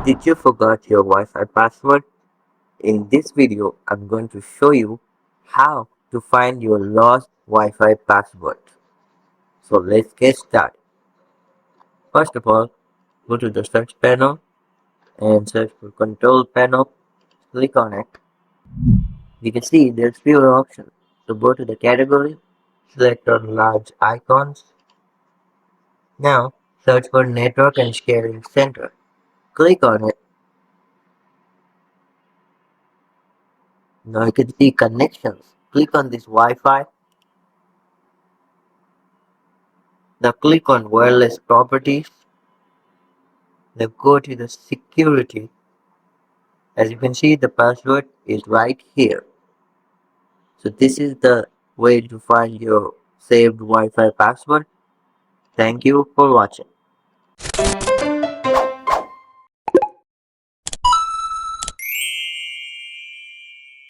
Did you forget your Wi-Fi password? In this video, I'm going to show you how to find your lost Wi-Fi password. So let's get started. First of all, go to the search panel and search for control panel. Click on it. You can see there's fewer options. So go to the category, select on large icons. Now search for network and sharing center. Click on it. Now you can see connections. Click on this Wi-Fi. Now click on wireless properties. Now go to the security. As you can see, the password is right here. So this is the way to find your saved Wi-Fi password. Thank you for watching.